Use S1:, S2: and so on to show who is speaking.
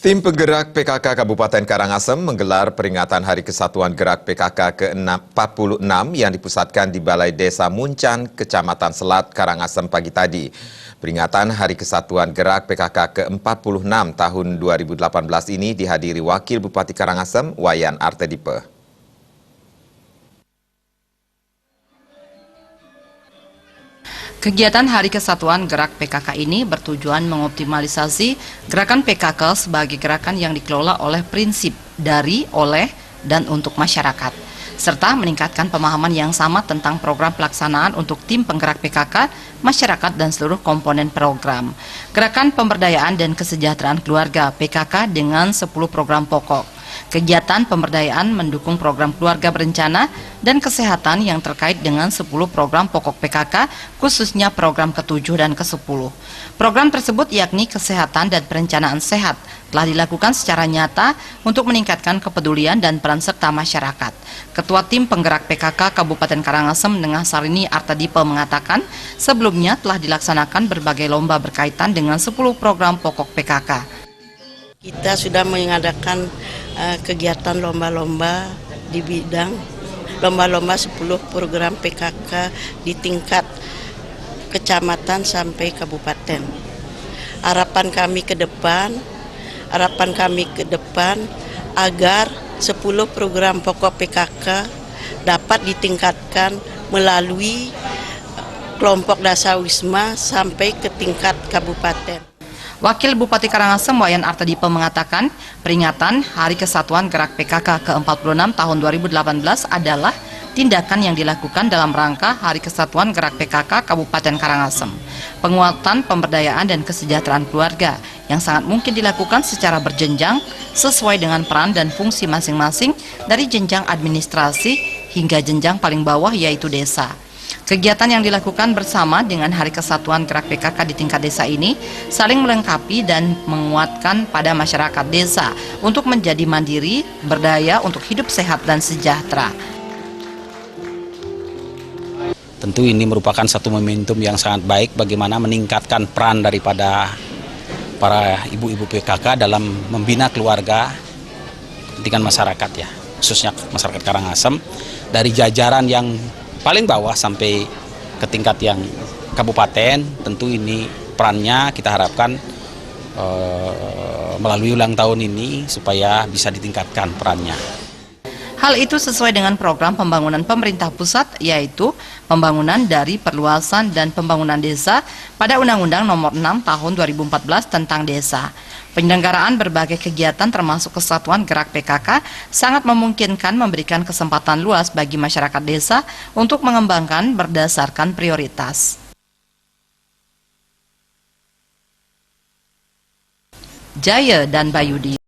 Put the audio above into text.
S1: Tim penggerak PKK Kabupaten Karangasem menggelar peringatan Hari Kesatuan Gerak PKK ke-46 yang dipusatkan di Balai Desa Muncan, Kecamatan Selat, Karangasem pagi tadi. Peringatan Hari Kesatuan Gerak PKK ke-46 tahun 2018 ini dihadiri Wakil Bupati Karangasem, Wayan Artedipe.
S2: Kegiatan Hari Kesatuan Gerak PKK ini bertujuan mengoptimalisasi gerakan PKK sebagai gerakan yang dikelola oleh prinsip dari, oleh, dan untuk masyarakat, serta meningkatkan pemahaman yang sama tentang program pelaksanaan untuk tim penggerak PKK, masyarakat, dan seluruh komponen program. Gerakan pemberdayaan dan kesejahteraan keluarga PKK dengan 10 program pokok. Kegiatan pemberdayaan mendukung program keluarga berencana dan kesehatan yang terkait dengan 10 program pokok PKK, khususnya program ke-7 dan ke-10. Program tersebut yakni kesehatan dan perencanaan sehat telah dilakukan secara nyata untuk meningkatkan kepedulian dan peran serta masyarakat. Ketua Tim Penggerak PKK Kabupaten Karangasem Nengah Sarini Artedipe mengatakan sebelumnya telah dilaksanakan berbagai lomba berkaitan dengan 10 program pokok PKK.
S3: Kita sudah mengadakan kegiatan lomba-lomba di bidang lomba-lomba 10 program PKK di tingkat kecamatan sampai kabupaten. Harapan kami ke depan agar 10 program pokok PKK dapat ditingkatkan melalui kelompok Dasawisma sampai ke tingkat kabupaten.
S2: Wakil Bupati Karangasem Wayan Artedipe mengatakan peringatan Hari Kesatuan Gerak PKK ke-46 tahun 2018 adalah tindakan yang dilakukan dalam rangka Hari Kesatuan Gerak PKK Kabupaten Karangasem. Penguatan pemberdayaan dan kesejahteraan keluarga yang sangat mungkin dilakukan secara berjenjang sesuai dengan peran dan fungsi masing-masing dari jenjang administrasi hingga jenjang paling bawah yaitu desa. Kegiatan yang dilakukan bersama dengan Hari Kesatuan Gerak PKK di tingkat desa ini saling melengkapi dan menguatkan pada masyarakat desa untuk menjadi mandiri, berdaya untuk hidup sehat dan sejahtera.
S4: Tentu ini merupakan satu momentum yang sangat baik bagaimana meningkatkan peran daripada para ibu-ibu PKK dalam membina keluarga kepentingan masyarakat ya, khususnya masyarakat Karangasem dari jajaran yang paling bawah sampai ke tingkat yang kabupaten. Tentu ini perannya kita harapkan melalui ulang tahun ini supaya bisa ditingkatkan perannya.
S2: Hal itu sesuai dengan program pembangunan pemerintah pusat, yaitu pembangunan dari perluasan dan pembangunan desa pada Undang-Undang Nomor 6 Tahun 2014 tentang Desa. Penyelenggaraan berbagai kegiatan termasuk Kesatuan Gerak PKK sangat memungkinkan memberikan kesempatan luas bagi masyarakat desa untuk mengembangkan berdasarkan prioritas. Jaya dan Bayudi.